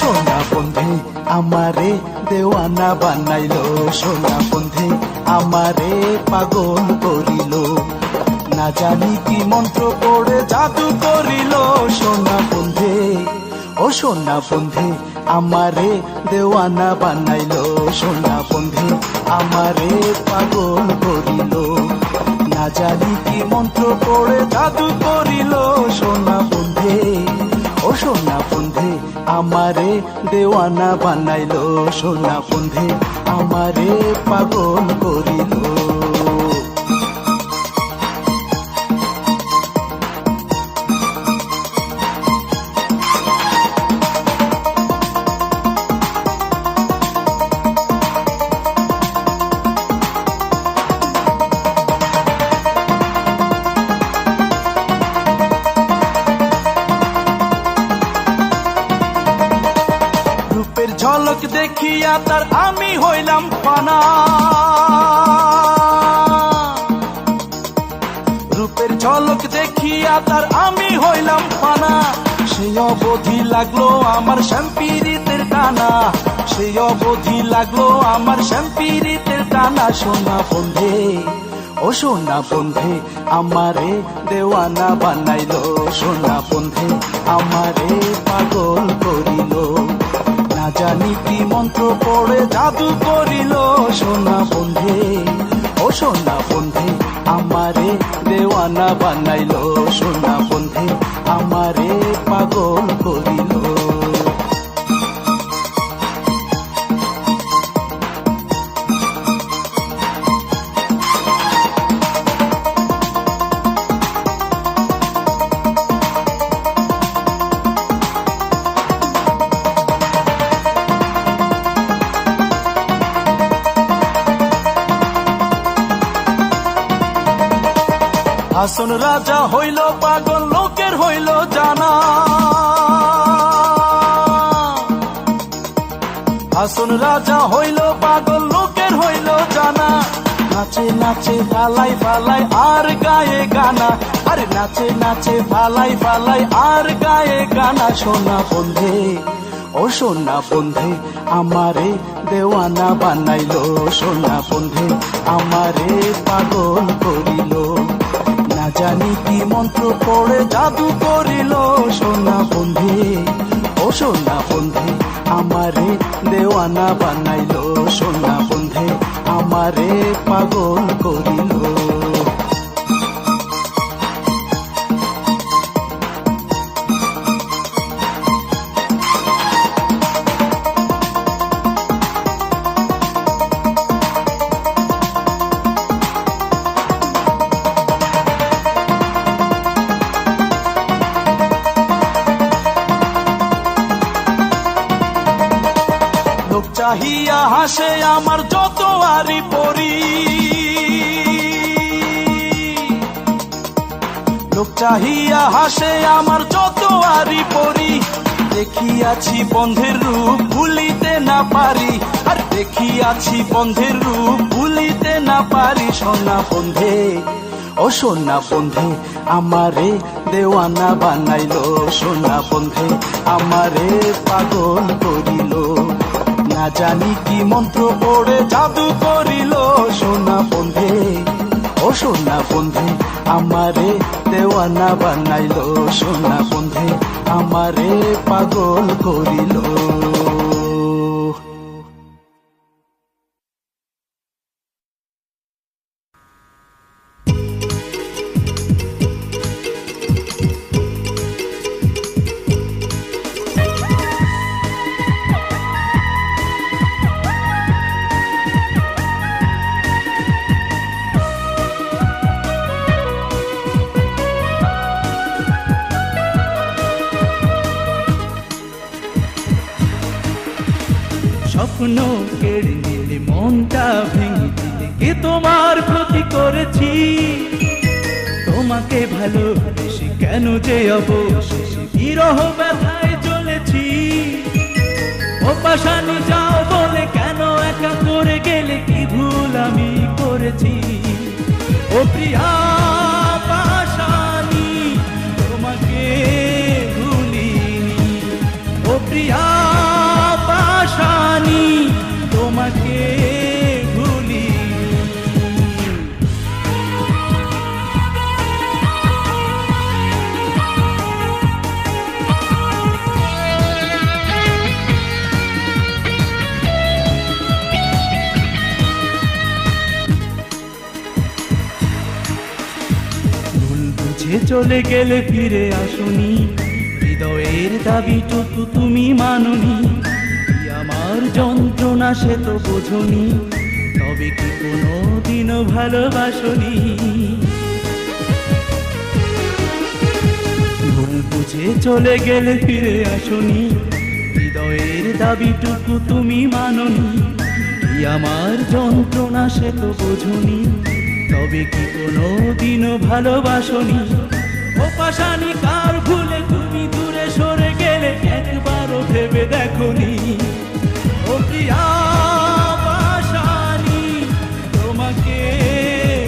সোনা বন্ধে আমারে দেওয়ানা বানাইলো, সোনা বন্ধে আমারে পাগল করিল, না জানি কি মন্ত্র পড়ে জাদু করিল। সোনা বন্ধে ও সোনা বন্ধে আমারে দেওয়ানা বানাইলো, সোনা বন্ধে আমারে পাগল করিল, না জানি কি মন্ত্র পড়ে জাদু করিল। সোনা বন্ধে ও সোনা বন্ধে আমারে দেওয়ানা বানাইলো, সোনা বন্ধে আমারে পাগল করিল। ঝলক দেখিয়া তার আমি হইলাম পানা, রূপের ঝলক দেখিয়া তার আমি হইলাম পানা, সেই অবধি লাগলো আমার শ্যামপিরিতের টানা, সেই অবধি লাগলো আমার শ্যামপিরিতের টানা। সোনা বন্ধে ও সোনা বন্ধে আমারে দেওয়ানা বানাইলো, সোনা বন্ধে আমারে পাগল করিল, না জানি কি মন্ত্র পড়ে জাদু করিল। সোনা বন্ধে ও সোনা বন্ধে আমারে দেওয়ানা বানাইলো, সোনা বন্ধে আমারে পাগল করিল। হাসন রাজা হইল পাগল লোকের হইল জানা, হাসন রাজা হইল পাগল লোকের হইল জানা, নাচে নাচে ফালাই ফালাই আর গায়ে গানা, আরে নাচে নাচে ফালাই ফালাই আর গায়ে গানা। সোনা বন্ধে ও সোনা বন্ধে আমারে দেওয়ানা বানাইলো, সোনা বন্ধে আমারে পাগল করিল, না জানি কি মন্ত্র পড়ে জাদু করিল। সোনা বন্ধে ও সোনা বন্ধে আমারে দেওয়ানা বানাইলো, সোনা বন্ধে আমারে পাগল করিল। চাহিয়া হাসে আমার যত আরি পরি, লোক চাহিয়া হাসে আমার যত আরি পরি, দেখিয়াছি বন্ধের রূপ ভুলিতে না পারি, আর দেখিয়াছি বন্ধের রূপ ভুলিতে না পারি। সোনা বন্ধে ও সোনা বন্ধে আমারে দেওয়ানা বানাইলো, সোনা বন্ধে আমারে পাগল করিল, না জানি কি মন্ত্র পড়ে জাদু করিল। সোনা বন্ধে ও সোনা বন্ধে আমারে দেওয়ানা বানাইলো, সোনা বন্ধে আমারে পাগল করিল। স্বপ্ন কেড়ে নিলে মনটা ভেঙে দিলে, কি তোমার ক্ষতি করেছি? তোমাকে ভালোবেসে কেন যে অবশেষে বিরহ ব্যথায় চলেছি। ও পাশানি যাও বলে কেন একা করে গেলে, কি ভুল আমি করেছি? ও প্রিয়া পাশানি তোমাকে ভুলিনি, ও প্রিয়া পাশানি তোমাকে ভুলিনি। চলে গেলে ফিরে আসনি, হৃদয়ের দাবিটুকু তুমি মাননি। আমার যন্ত্রণা সে তো বোঝনি, তবে কি কোনো দিনও ভালোবাসনি। ভুল বুঝে চলে গেলে ফিরে আসনি, হৃদয়ের দাবিটুকু তুমি মাননি। আমার যন্ত্রণা সে তো বোঝনি, তবে কি কোনো দিনও ভালোবাসনি। ও পাশানি কার ভুলে তুমি দূরে সরে গেলে, একবারও ভেবে দেখনি। ও প্রিয়া পাশানি তোমাকে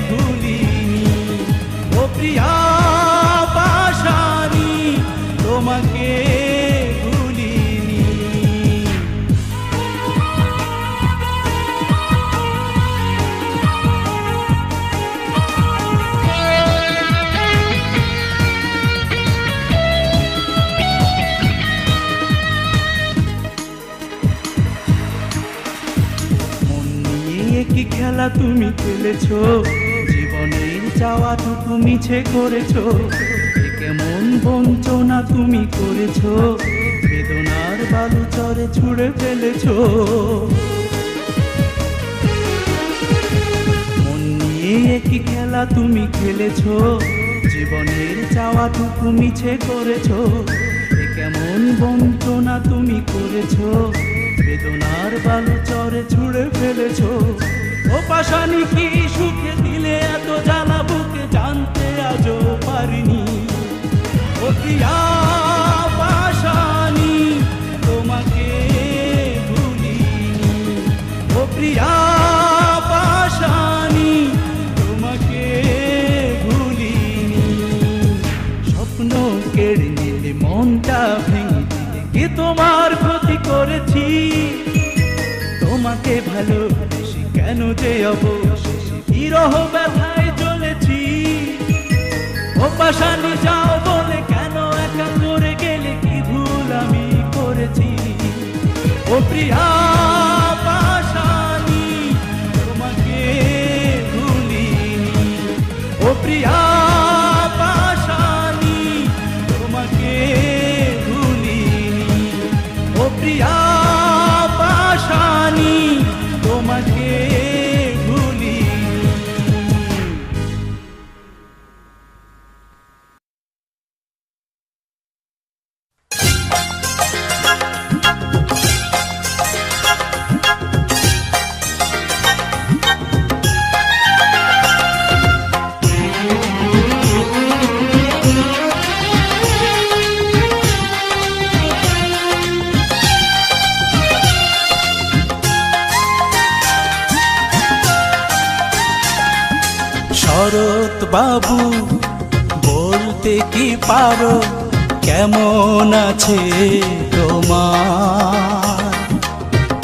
ভুলিনি, ও প্রিয়া পাশানি তোমাকে কি খেলা তুমি খেলেছো, জীবনের চাওয়াটুকু মিছে করেছো। কেমন বঞ্চনা তুমি করেছো, বেদনার বালু চরে ছুঁড়ে ফেলেছো। মন নিয়ে কি খেলা তুমি খেলেছো, জীবনের চাওয়াটুকু মিছে করেছো। কেমন বঞ্চনা তুমি করেছো, বেদনার বালু চরে ছুঁড়ে ফেলেছো। ও পাশানি কি সুখে দিলে এত জ্বালা বুকে, জানতে আজও পারিনি। ও প্রিয়া পাশানি তোমাকে ভুলিনি, ও প্রিয়া পাশানি তোমাকে ভুলিনি। স্বপ্ন কেড়ে নিলে, মনটা ভেঙে দিলে, কি তোমার ক্ষতি করেছি? তোমাকে ভালোবেসে কেন যে অবশেষে বিরহ ব্যথায় চলেছি। ও পাশানি যাও বলে কেন একা করে গেলে, কি ভুল আমি করেছি? ও প্রিয়া পাশানি তোমাকে ভুলিনি, ও প্রিয়া পাশানি তোমাকে ভুলিনি, ও প্রিয়া পাশানি তোমাকে ভুলিনি। শরৎ বাবু বলতে কি পারো, কেমন আছে তোমার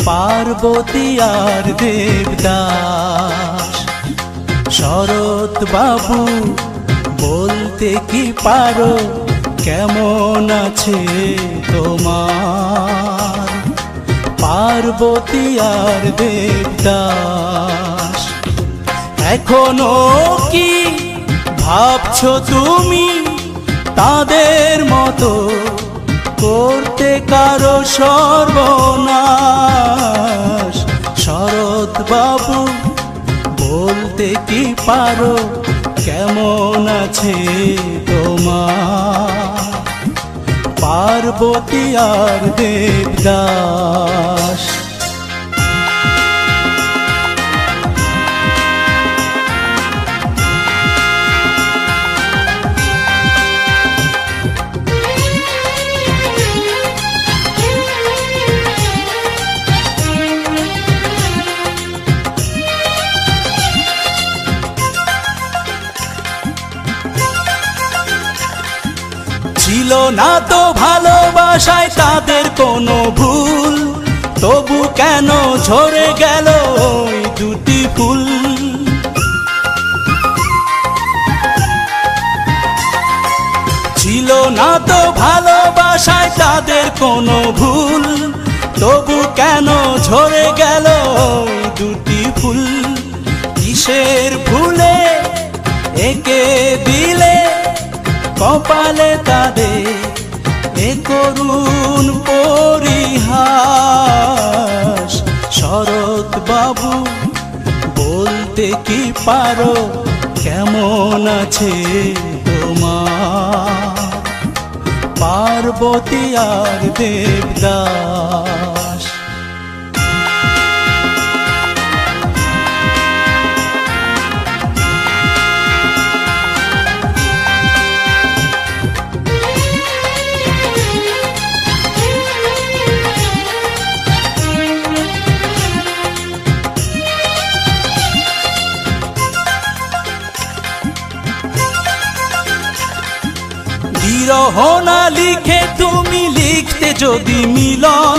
পার্বতী আর দেবদাস? শরৎ বাবু বলতে কি পারো, কেমন আছে তোমার পার্বতী আর দেবদাস? এখনো কি ভাবছো তুমি তাদের মতো করতে কারো সর্বনাশ? শরৎ বাবু বলতে কি পারো, কেমন আছে তোমার পার্বতী আর দেবদাস? না তো ভালোবাসায় তাদের কোনো ভুল, তবু কেন ঝরে গেল ওই দুটি ফুল। ছিল না তো ভালোবাসায় তাদের কোনো ভুল, তবু কেন ঝরে গেল ওই দুটি ফুল। কিসের ভুলে একে দিলে কপালে তাদের এ করুণ পরিহাস। শরৎ বাবু বলতে কি পারো কেমন আছে তোমার পার্বতী আর দেবদাস। বিরহ না লিখে তুমি লিখতে যদি মিলন,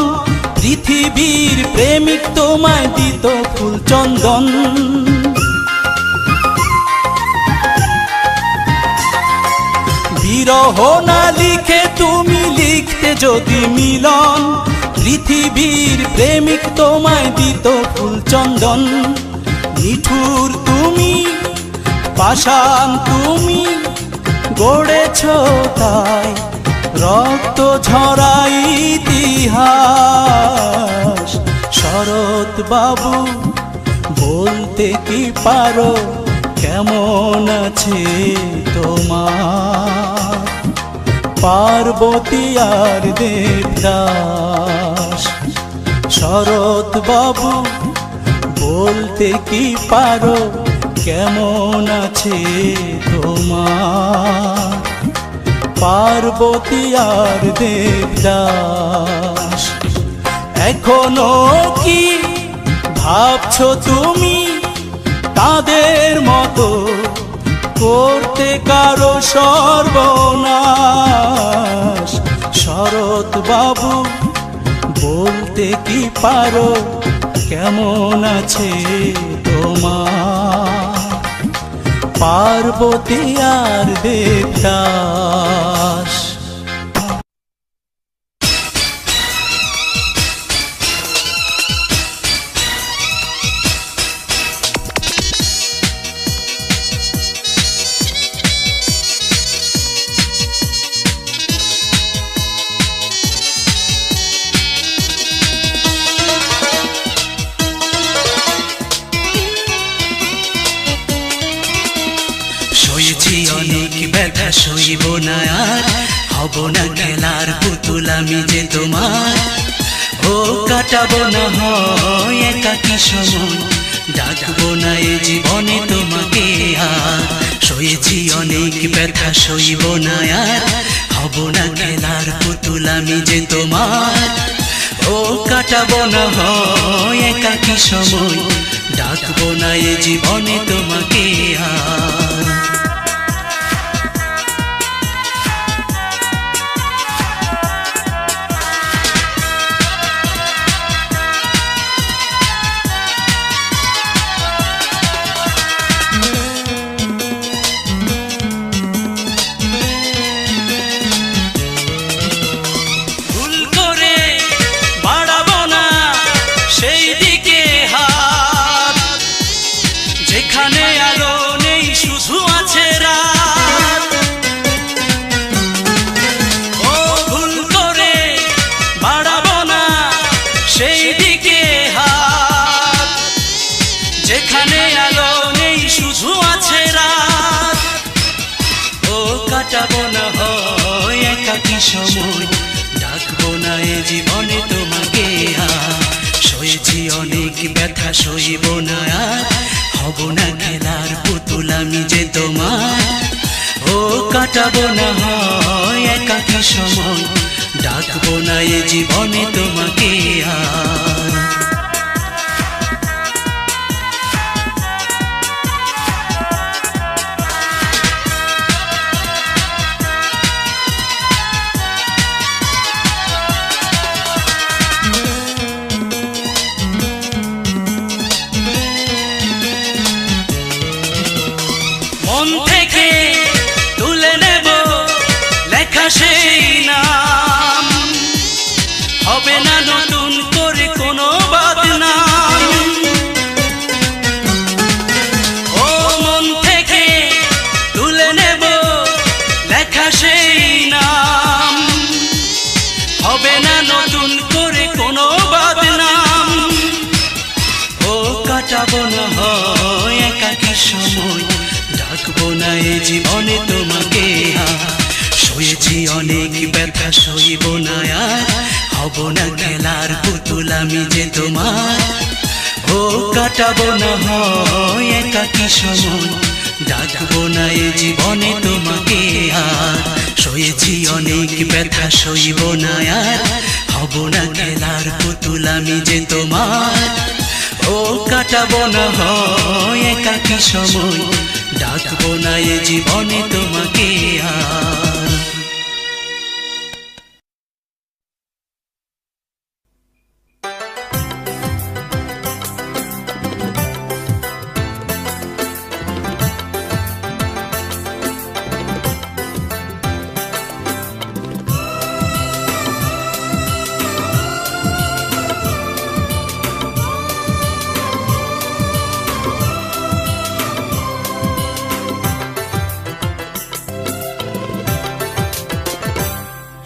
পৃথিবীর প্রেমিক তোমায় দিত ফুল চন্দন। বিরহ না লিখে তুমি লিখতে যদি মিলন, পৃথিবীর প্রেমিক তোমায় দিত ফুল চন্দন। নিঠুর তুমি, পাষাণ তুমি, গড়েছ তাই রক্ত ঝরাই ইতিহাস। শরৎ বাবু বলতে কি পারো কেমন আছে তোমার পার্বতী আর দেবদাস। শরৎ বাবু বলতে কি পারো কেমন আছে তোমার পার্বতী আর দেবদাস। এখনো কি ভাবছো তুমি তাদের মতো করতে কারো সর্বনাশ? শরৎ বাবু বলতে কি পারো কেমন আছে তোমার পার্বতী আর দেবদাস? অনেক ব্যথা সইব না আর, হব না খেলার পুতুল আমি যে তোমার। ও কাটাবো না হয় একাকী সময়, ডাকবো না এ জীবনে তোমাকে আর। সয়েছি অনেক ব্যথা সইব না আর, হব না খেলার পুতুল আমি যে তোমার। ও কাটাবো না হয় একাকী সময়, ডাকবো না এ জীবনে তোমাকে আর। কাটাবো না হয় একাকী সময়, ডাকবো না এ জীবনে তোমাকে আর। সয়েছি অনেক ব্যথা সইব না আর, হব না খেলার পুতুল আমি যে তোমার। ও কাটাবো না হয় একাকী সময়, ডাকবো না এ জীবনে তোমাকে আর। সময় ডাকবো না এ জীবনে তোমাকে আর। সয়েছি অনেক ব্যথা, সইব না আর, হব না খেলার পুতুল আমি যে তোমার। ও কাটাবো না হয় একাকী সময়, ডাকবো না এ জীবনে তোমাকে আর। সয়েছি অনেক ব্যথা, সইব না আর, হব না খেলার পুতুল আমি যে তোমার। ও কাটাবো না হয় একাকী সময়, ডাকবো না এ জীবনে তোমাকে আর।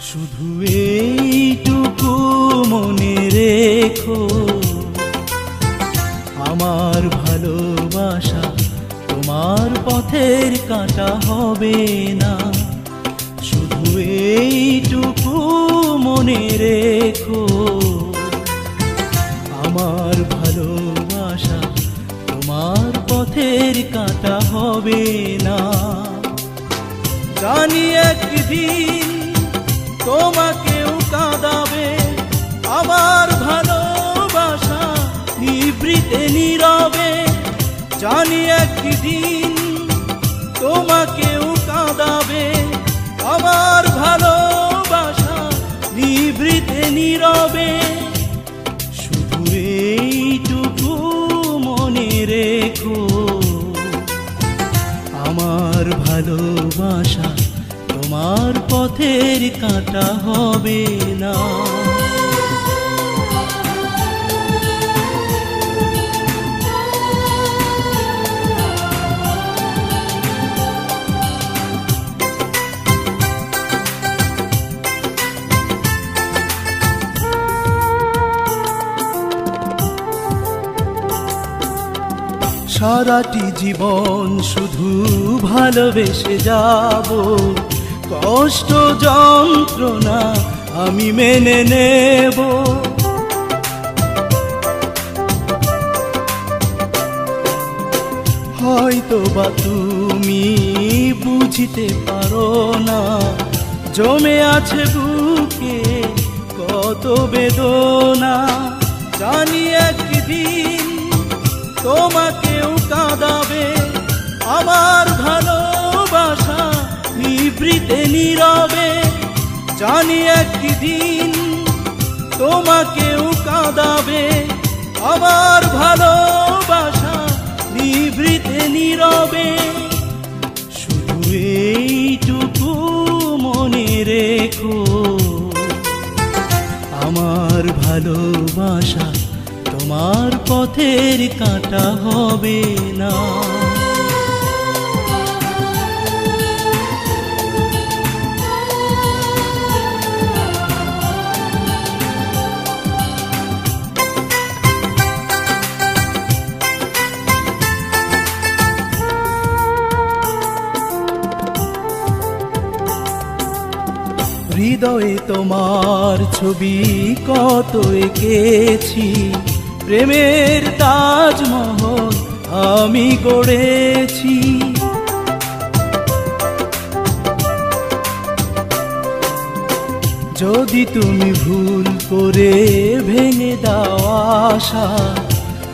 শুধু এইটুকু মনে রেখো, আমার ভালোবাসা তোমার পথের কাঁটা হবে না। শুধু এইটুকু মনে রেখো, আমার ভালোবাসা তোমার পথের কাঁটা হবে না। জানি একদিন তোমাকেও কাঁদাবে আমার ভালোবাসা নিভৃতে নীরবে। জানি একদিন তোমাকেও কাঁদাবে আমার ভালোবাসা নিভৃতে নীরবে। শুধু এইটুকু মনে রেখো, আমার ভালোবাসা তোমার পথের কাঁটা হবে না। সারাটি জীবন শুধু ভালোবেসে যাব, কষ্ট যন্ত্রণা আমি মেনে নেব। হয়তো বা তুমি বুঝতে পারো না, জমে আছে বুকে কত বেদনা। জানি একদিন তোমাকেও কাঁদাবে আমার ভালোবাসা নিভৃতে নীরবে। জানি একদিন তোমাকেও কাঁদাবে আমার ভালোবাসা নিভৃতে নীরবে। শুধু এইটুকু মনে রেখো, আমার ভালোবাসা তোমার পথের কাঁটা হবে না। হৃদয়ে তোমার ছবি কত এঁকেছি, প্রেমের তাজমহল আমি গড়েছি। যদি তুমি ভুল করে ভেঙে দাও আশা,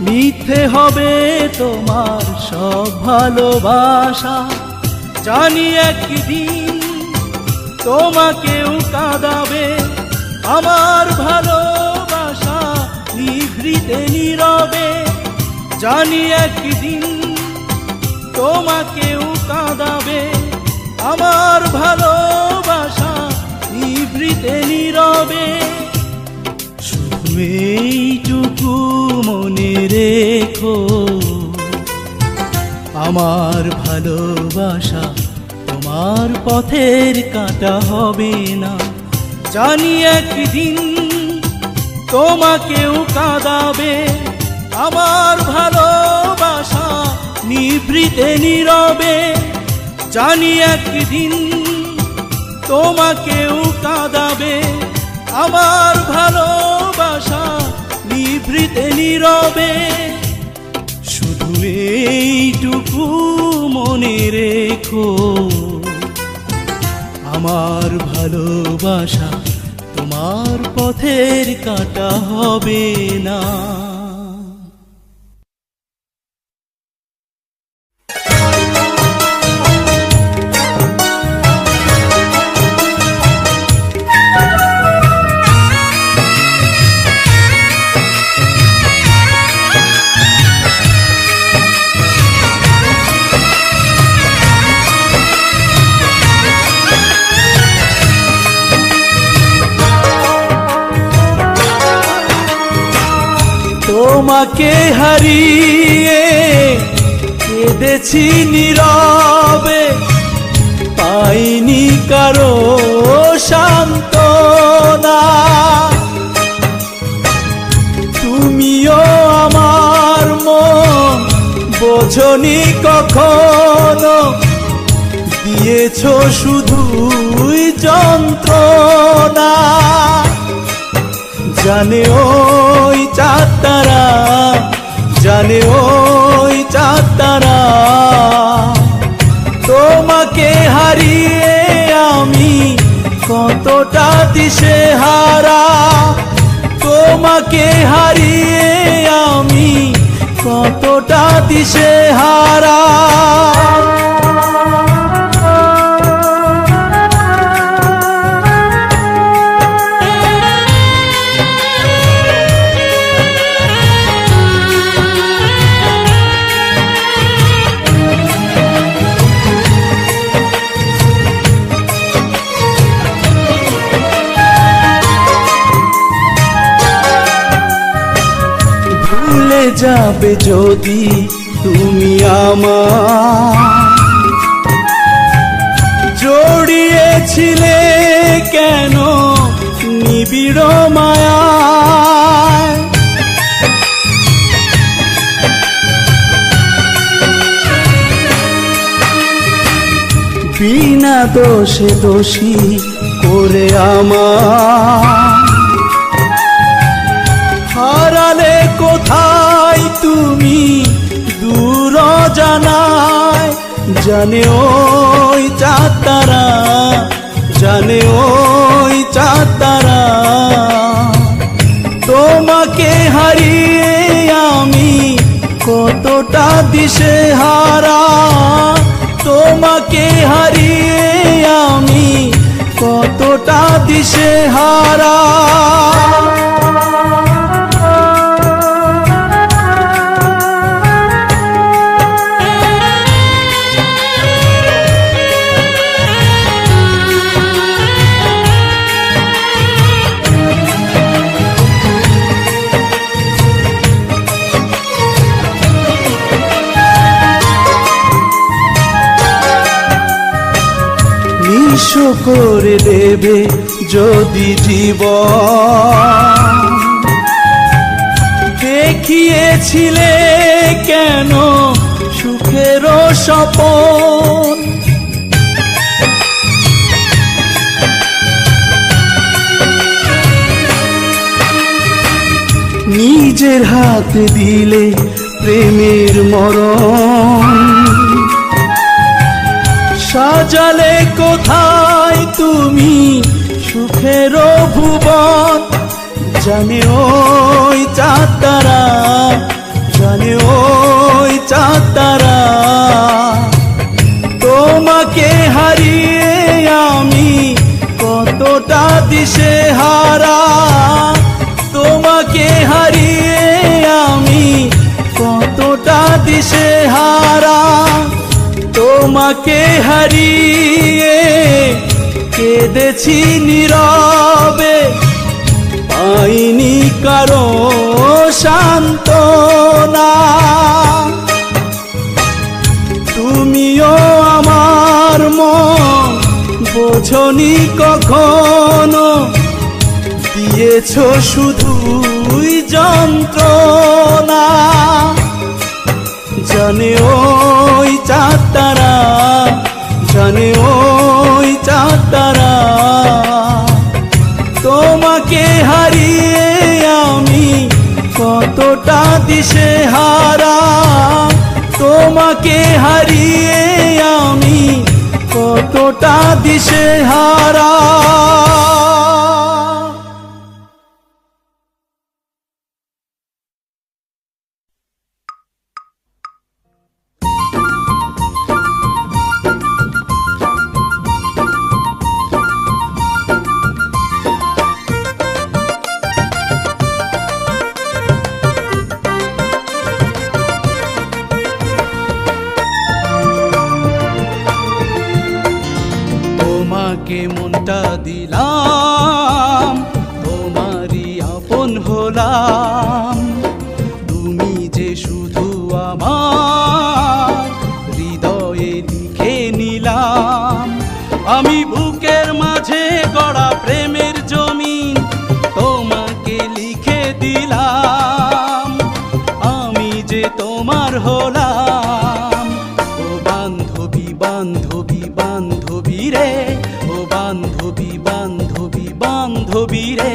মিথ্যে হবে তোমার সব ভালোবাসা। জানি একদিন তোমাকেও কাঁদাবে আমার ভালোবাসা নিভৃতে নীরবে। জানি একদিন তোমাকেও কাঁদাবে আমার ভালোবাসা নিভৃতে নীরবে। শুধু এইটুকু মনে রেখো, আমার ভালোবাসা তোমার পথের কাঁটা হবে না। জানি একদিন তোমাকেও কাঁদাবে আমার ভালোবাসা নিভৃতে নীরবে, জানি একদিন তোমাকেও কাঁদাবে আমার ভালোবাসা নিভৃতে নীরবে। শুধু এইটুকু মনে রেখো, আমার ভালোবাসা তোমার পথের কাঁটা হবে না। তোমাকে হারিয়ে কেঁদেছি নীরবে, পাইনি কারো সান্ত্বনা। তুমিও আমার মন বোঝনি কখনো, দিয়েছো শুধুই যন্ত্রণা। জানে ওই চাঁদ তারা, জানে ওই চাঁদ তারা, তোমাকে হারিয়ে আমি কতটা দিশেহারা। তোমাকে হারিয়ে আমি কতটা দিশেহারা। ভুলে যাবে যদি তুমি আমার, জড়িয়েছিলে কেন নিবিড় মায়ায়। বিনা দোষে দোষী করে আমার হারালে কোথায় তুমি দূর জানায়। জানে ওই চাঁদ তারা, জানে ওই চাঁদ তারা, তোমাকে হারিয়ে আমি কতটা দিশেহারা। তোমাকে হারিয়ে আমি কতটা দিশেহারা। নিঃস্ব করে দেবে যদি জীবন, দেখিয়েছিলে কেন সুখের স্বপন। নিজের হাতে দিলে প্রেমের মরণ, সাজালে কোথায় তুমি সুখের ভুবন। জানে ওই চাঁদ তারা, জানে ওই চাঁদ তারা, তোমাকে হারিয়ে আমি কতটা দিশেহারা। তোমাকে হারিয়ে আমি কতটা দিশেহারা। তোমাকে হারিয়ে কেঁদেছি নীরবে, পাইনি কারো সান্ত্বনা। তুমিও আমার মন বোঝনি কখনো, দিয়েছো শুধুই যন্ত্রণা। জানে ওই চাঁদ তারা, জানে ওই চাঁদ তারা, তোমাকে হারিয়ে আমি কতটা দিশেহারা, তোমাকে হারিয়ে আমি কতটা দিশেহারা। তোমাকে মনটা দিলাম, তোমারই আপন হলাম, তুমি যে শুধু আমার হৃদয়ে লিখে নিলাম। আমি বুকের মাঝে গড়া প্রেমের জমিন তোমাকে লিখে দিলাম, আমি যে তোমার হলাম। ও বান্ধবী বান্ধবী বান্ধবী রে, ও বান্ধবী বান্ধবী বান্ধবী রে,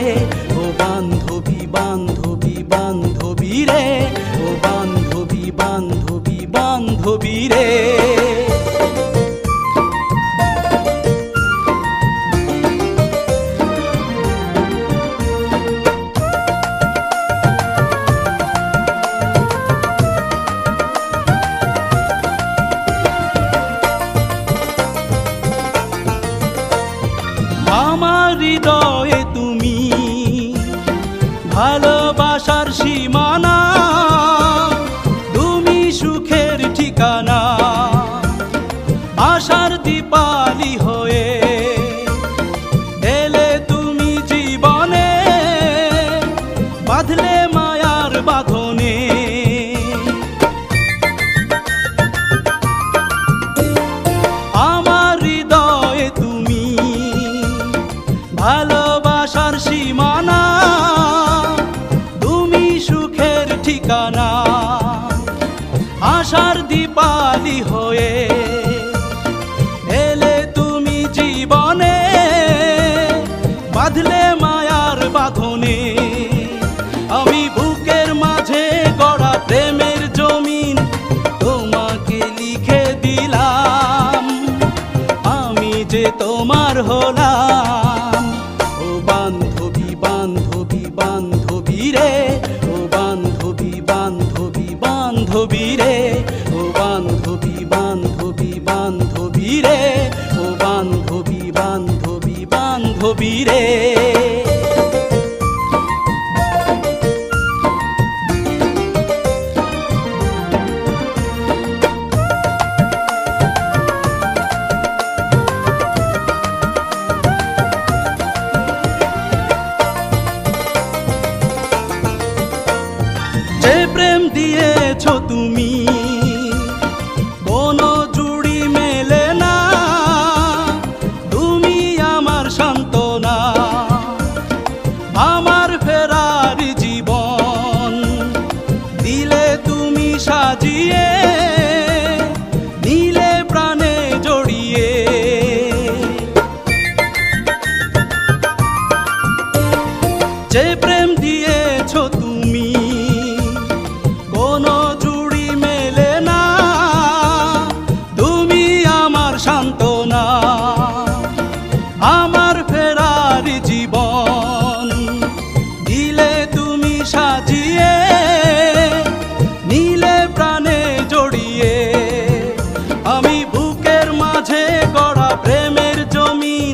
ও বান্ধবী বান্ধবী বান্ধবী রে, ও বান্ধবী বান্ধবী বান্ধবী রে। আমার হৃদয়ে তুমি ভালোবাসার সীমানা, তুমি সুখের ঠিকানা, আশার দীপালি হয়ে এলে তুমি জীবনে, বাঁধলে মায়ার বাঁধনে। আমার হৃদয়ে তুমি ভালোবাসার সীমানা, তুমি সুখের ঠিকানা, আশার দীপালি হয়ে এলে তুমি জীবনে, বাঁধলে মায়ার বাঁধনে। আমি বুকের মাঝে গড়া প্রেমের জমিন তোমাকে লিখে দিলাম, আমি যে তোমার হলাম। ও বান্ধবী বান্ধবী বান্ধবী রে, ও বান্ধবী বান্ধবী বান্ধবী রে, ও বান্ধবী বান্ধবী বান্ধবী রে, ও বান্ধবী বান্ধবী বান্ধবী রে। যে প্রেম দিয়েছ তুমি কোনো জুড়ি মেলে না, তুমি আমার সান্ত্বনা, আমার ফেরার জীবন দিলে তুমি সাজিয়ে, নিলে প্রাণে জড়িয়ে। যে প্রেম দিয়েছ তুমি কোনো জুড়ি মেলে না, তুমি আমার সান্ত্বনা, আমার ফেরার জীবন দিলে তুমি সাজিয়ে, নিলে প্রাণে জড়িয়ে। আমি বুকের মাঝে গড়া প্রেমের জমিন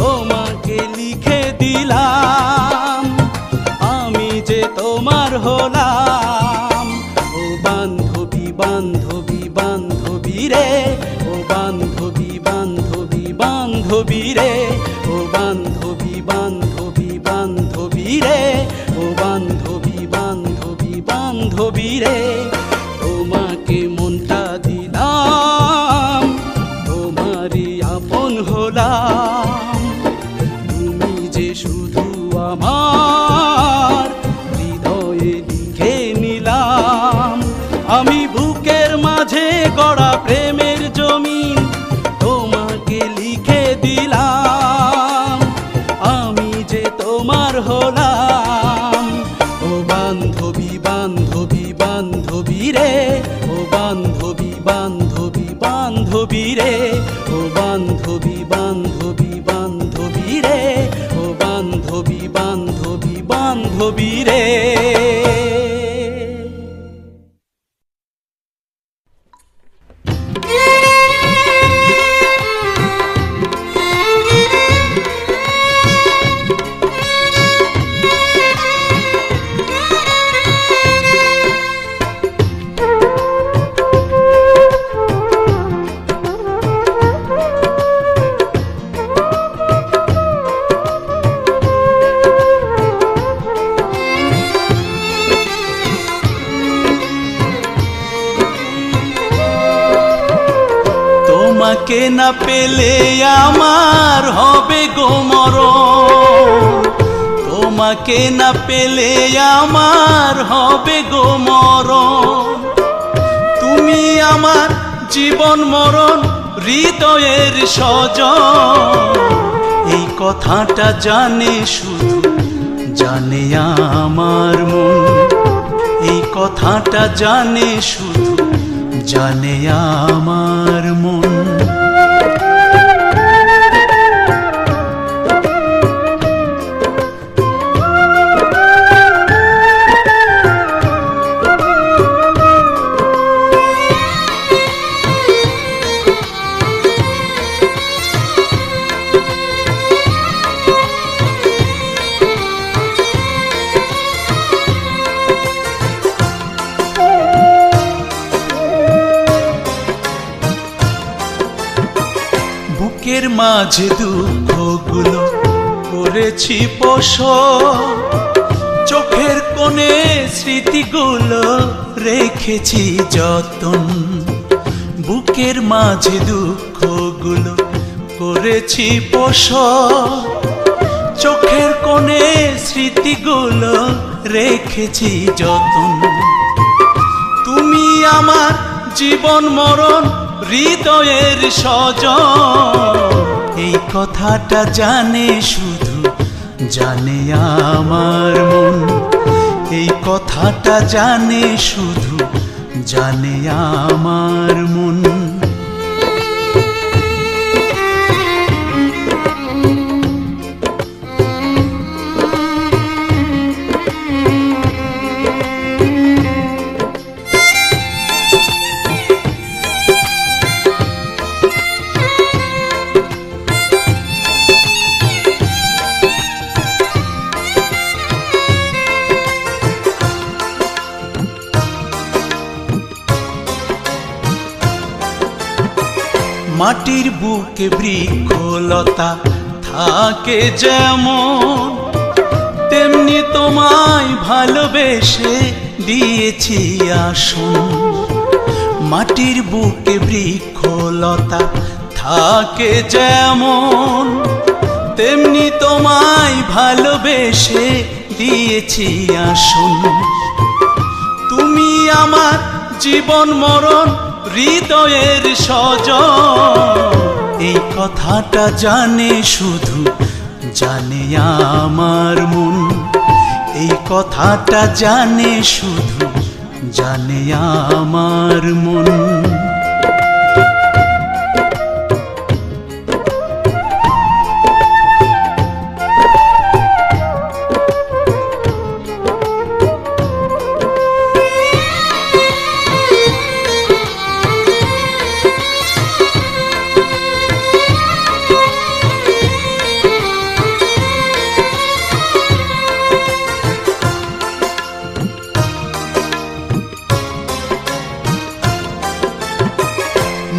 তোমাকে লিখে দিলাম, আমি যে তোমার হলাম। ও বান্ধবী বান্ধবী বান্ধবী রে, ও বান্ধবী বান্ধবী বান্ধবী রে, ও বান্ধবী বান্ধবী বান্ধবী রে, ও বান্ধবী বান্ধবী বান্ধবী রে। তোমাকে মনটা দিলাম, তোমারই আপন হলাম, তুমি যে শুধু আমার হৃদয়ে লিখে নিলাম। আমি বুকের বান্ধবী রে, ও বান্ধবী বান্ধবী বান্ধবী রে, ও বান্ধবী বান্ধবী বান্ধবী রে। তোমাকে না পেলে আমার হবে গো মরণ, তোমাকে না পেলে আমার হবে গো মরণ। তুমি আমার জীবন মরণ হৃদয়ের সজন, এই কথাটা জানে শুধু জানে আমার মন, এই কথাটা জানে শুধু জানে আমার মন। বুকের মাঝে দুঃখগুলো করেছি পোষ, চোখের কোণে স্মৃতিগুলো রেখেছি যতন। বুকের মাঝে দুঃখগুলো করেছি পোষ, চোখের কোণে স্মৃতিগুলো রেখেছি যতন। তুমি আমার জীবন মরণ হৃদয়ের সজন, এই কথাটা জানে শুধু জানে আমার মন, এই কথাটা জানে শুধু জানে আমার মন। মাটির বুকে বৃক্ষলতা থাকে যেমন, তেমনি তোমায় ভালোবেসে দিয়েছি আসন। মাটির বুকে বৃক্ষলতা থাকে যেমন, তেমনি তোমায় ভালোবেসে দিয়েছি আসন। তুমি আমার জীবন মরণ হৃদয়ের সজন, এই কথাটা জানে শুধু জানে আমার মন, এই কথাটা জানে শুধু জানে আমার মন।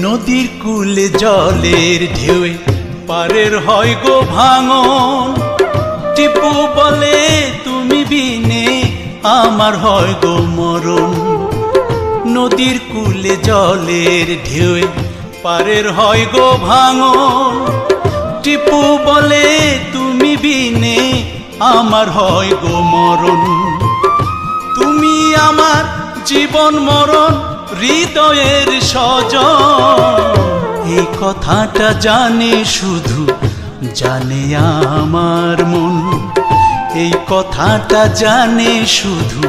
নদীর কূলে জলের ঢেউয়ে পারের হয় গো ভাঙন, টিপু বলে তুমি বিনে আমার হয় গো মরণ। নদীর কূলে জলের ঢেউয়ে পারের হয় গো ভাঙন, টিপু বলে তুমি বিনে আমার হয় গো মরণ। তুমি আমার জীবন মরণ হৃদয়ের সজন, এই কথাটা জানে শুধু জানে আমার মন, এই কথাটা জানে শুধু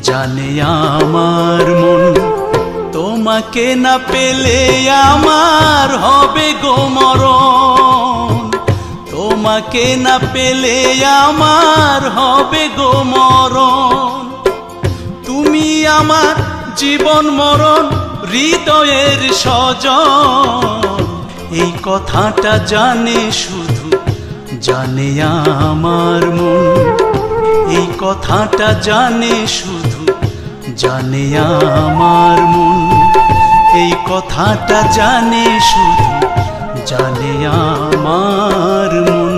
জানে আমার মন। তোমাকে না পেলে আমার হবে গো মরণ, তোমাকে না পেলে আমার হবে গো মরণ। তুমি আমার জীবন মরণ, হৃদয়ের স্বজন, এই কথাটা জানে শুধু জানে আমার মন, এই কথাটা জানে শুধু জানে আমার মন, এই কথাটা জানে শুধু জানে আমার মন।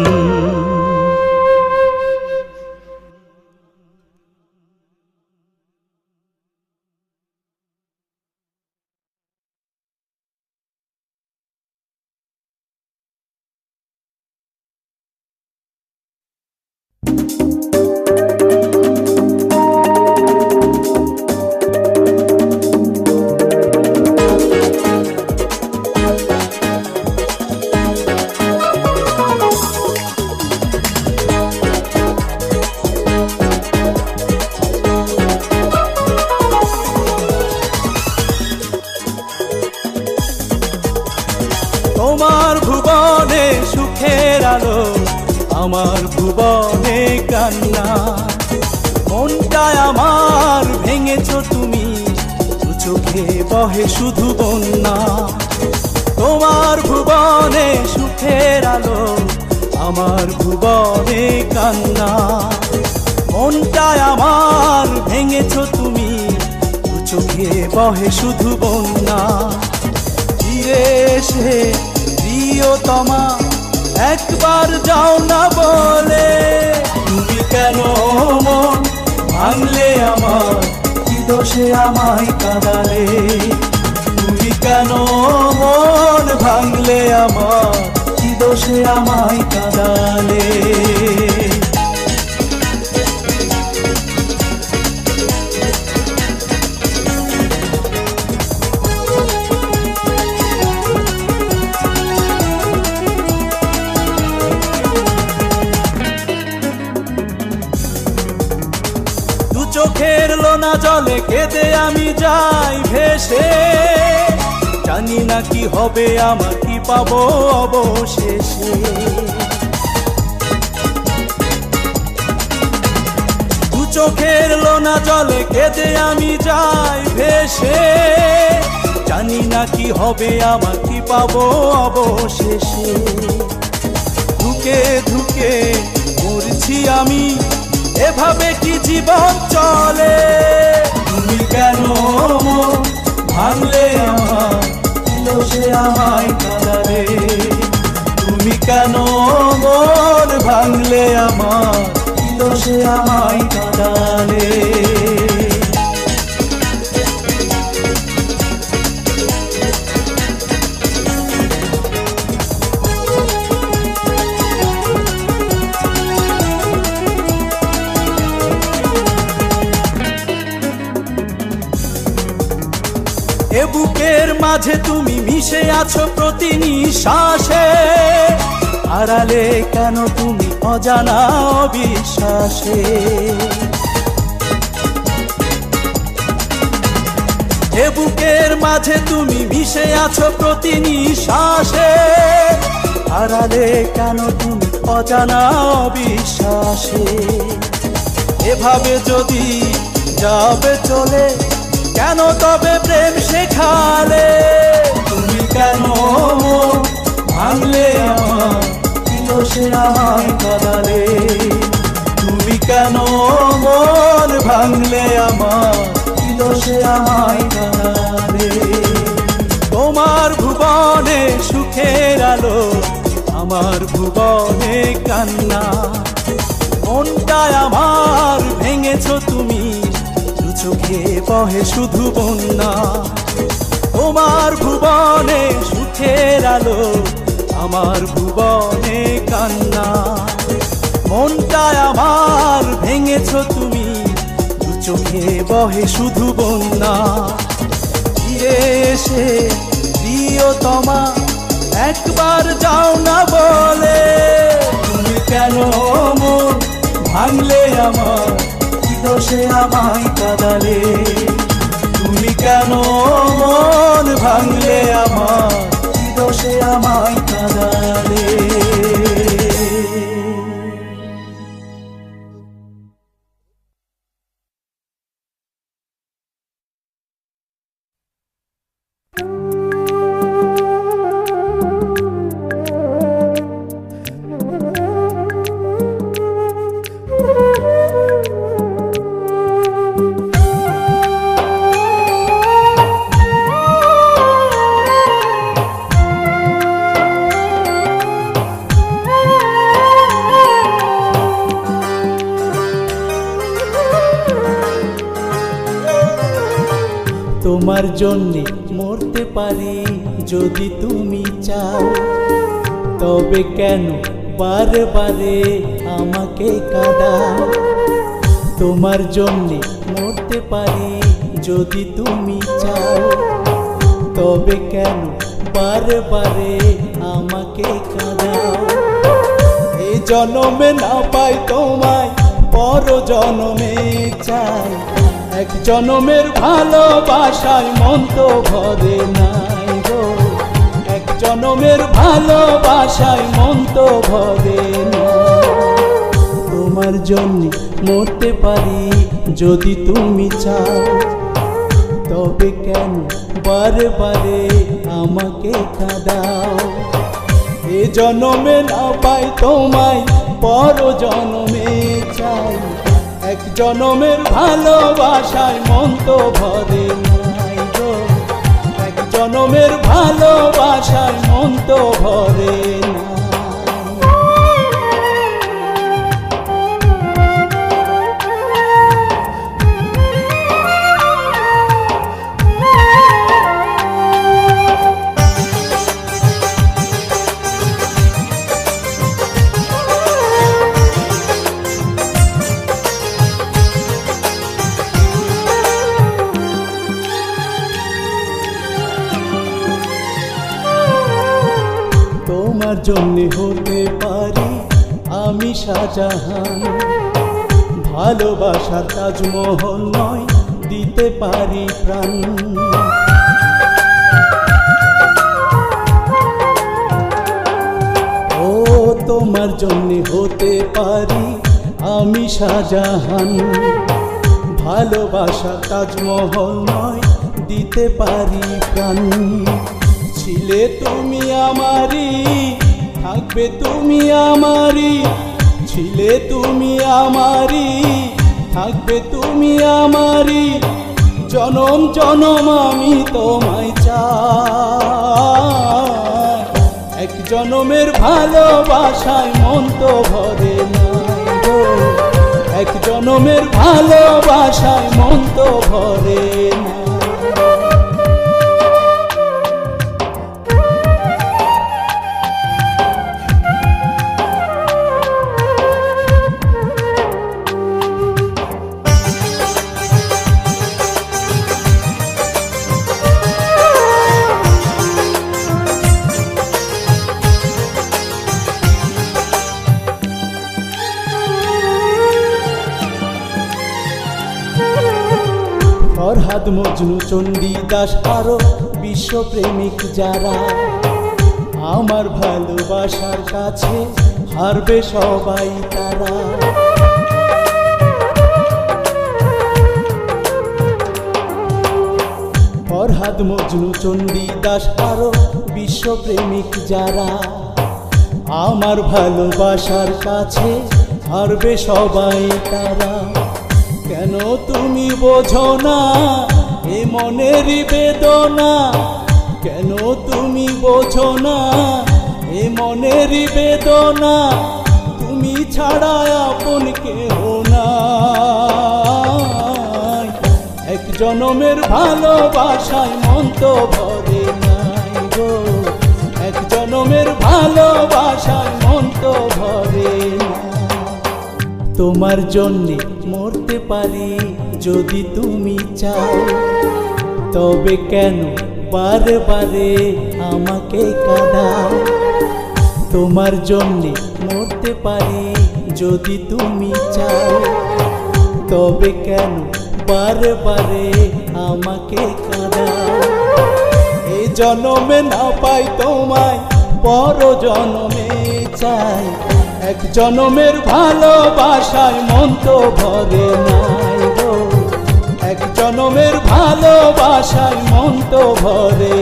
তোমার ভুবনে সুখের আলো, আমার ভুবনে কান্না, মনটা আমার ভেঙেছ তুমি, দু চোখে বহে শুধু বন্যা। তোমার ভুবনে সুখের আলো, আমার ভুবনে কান্না, মনটা আমার ভেঙেছ তুমি, দু চোখে বহে শুধু বন্যা। ফিরে এসে প্রিয়তমা একবার যাও না বলে, তুমি কেন মন ভাঙলে আমার, কি দোষে আমায় কাঁদালে, তুমি কেন মন ভাঙলে আমার, কি দোষে আমায় কাঁদালে। চোখের লোনা জলে কেঁদে আমি যাই ভেসে, জানি না কি হবে আমার, কি পাবো অবশেষে। দু চোখের লোনা জলে কেঁদে আমি যাই ভেসে, জানি না কি হবে আমার, কি পাবো অবশেষে। ধুকে ধুকে মরছি আমি, এভাবে কি জীবন চলে, তুমি কেন ভাঙলে আমার, কি দোষে আমায় কাঁদালে, তুমি কেন মন ভাঙলে আমার, কি দোষে আমায় কাঁদালে। এ বুকের মাঝে তুমি মিশে আছো প্রতি নিঃশ্বাসে, হারালে কেন তুমি অজানা অবিশ্বাসে। এ বুকের মাঝে তুমি মিশে আছো প্রতি নিঃশ্বাসে, হারালে কেন তুমি অজানা অবিশ্বাসে। এভাবে যদি যাবে চলে, কেন তবে প্রেম শেখালে, তুমি কেন ভাঙলে আমার, কি দোষে আমায় কাঁদালে, তুমি কেন মন ভাঙলে আমার, কি দোষে আমায় কাঁদালে। তোমার ভুবনে সুখের আলো, আমার ভুবনে কান্না, মনটা আমার ভেঙেছ তুমি, চোখে বহে শুধু বন্যা। তোমার ভুবনে সুখের আলো, আমার ভুবনে কান্না, মনটা আমার ভেঙেছ তুমি, দু চোখে বহে শুধু বন্যা। ফিরে এসে প্রিয়তমা একবার যাও না বলে, তুমি কেন মন ভাঙলে আমার, কি দোষে আমায় কাঁদালে, তুমি কেন মন ভাঙলে আমার, কি দোষে আমায় কাঁদালে। তোমার জন্যে মরতে পারি যদি তুমি চাও, তবে কেন বারে বারে আমাকে কাঁদাও। তোমার জন্যে মরতে পারি যদি তুমি চাও, তবে কেন বারে বারে আমাকে কাঁদাও। এই জনমে না পাই তোমায় পর জনমে চাই, এক জনমের ভালোবাসায় মন তো ভরে নাই গো, এক জনমের ভালোবাসায় মন তো ভরে না। তোমার জন্য মরতে পারি যদি তুমি চাও, তবে কেন বারে বারে আমাকে কাঁদাও। এ জনমে না পাই তোমায় পর জনমে চাই, এক জনমের ভালোবাসায় মন তো ভরে নাই গো, এক জনমের ভালোবাসায় মন তো ভরে না। তোমার জন্য হতে পারি আমি শাহজাহান, ভালোবাসার তাজমহল নয় দিতে পারি প্রাণ। ও তোমার জন্য হতে পারি আমি শাহজাহান, ভালোবাসার তাজমহল নয় দিতে পারি প্রাণ। ছিলে তুমি আমারি, থাকবে তুমি আমারি, ছিলে তুমি আমারি, থাকবে তুমি আমারি, জনম জনম আমি তোমায় চাই। এক জনমের ভালোবাসায় মন তো ভরে নাই গো, এক জনমের ভালোবাসায় মন তো ভরে না। ফরহাদ মজনু চণ্ডীদাস আরো বিশ্বপ্রেমিক যারা, আমার ভালোবাসার কাছে হারবে সবাই তারা। ফরহাদ মজনু চণ্ডীদাস আরো বিশ্বপ্রেমিক যারা, আমার ভালোবাসার কাছে হারবে সবাই তারা। কেন তুমি বোঝো না এ মনের বেদনা, কেন তুমি বোঝো না এ মনের বেদনা, তুমি ছাড়া আপন কেহ নাই। এক জনমের ভালোবাসায় মন তো ভরে নাই গো, এক জনমের ভালোবাসায় মন তো ভরে না। তোমার জন্যে মরতে পারি যদি তুমি চাও, তবে কেন বারে বারে আমাকে কাঁদাও। তোমার জন্যে মরতে পারি যদি তুমি চাও, তবে কেন বারে বারে আমাকে কাঁদাও। এই জনমে না পাই তোমায় পর জনমে চাই, এক জনমের ভালোবাসায় মন তো ভরে নাই গো, এক জনমের ভালোবাসায় মন তো ভরে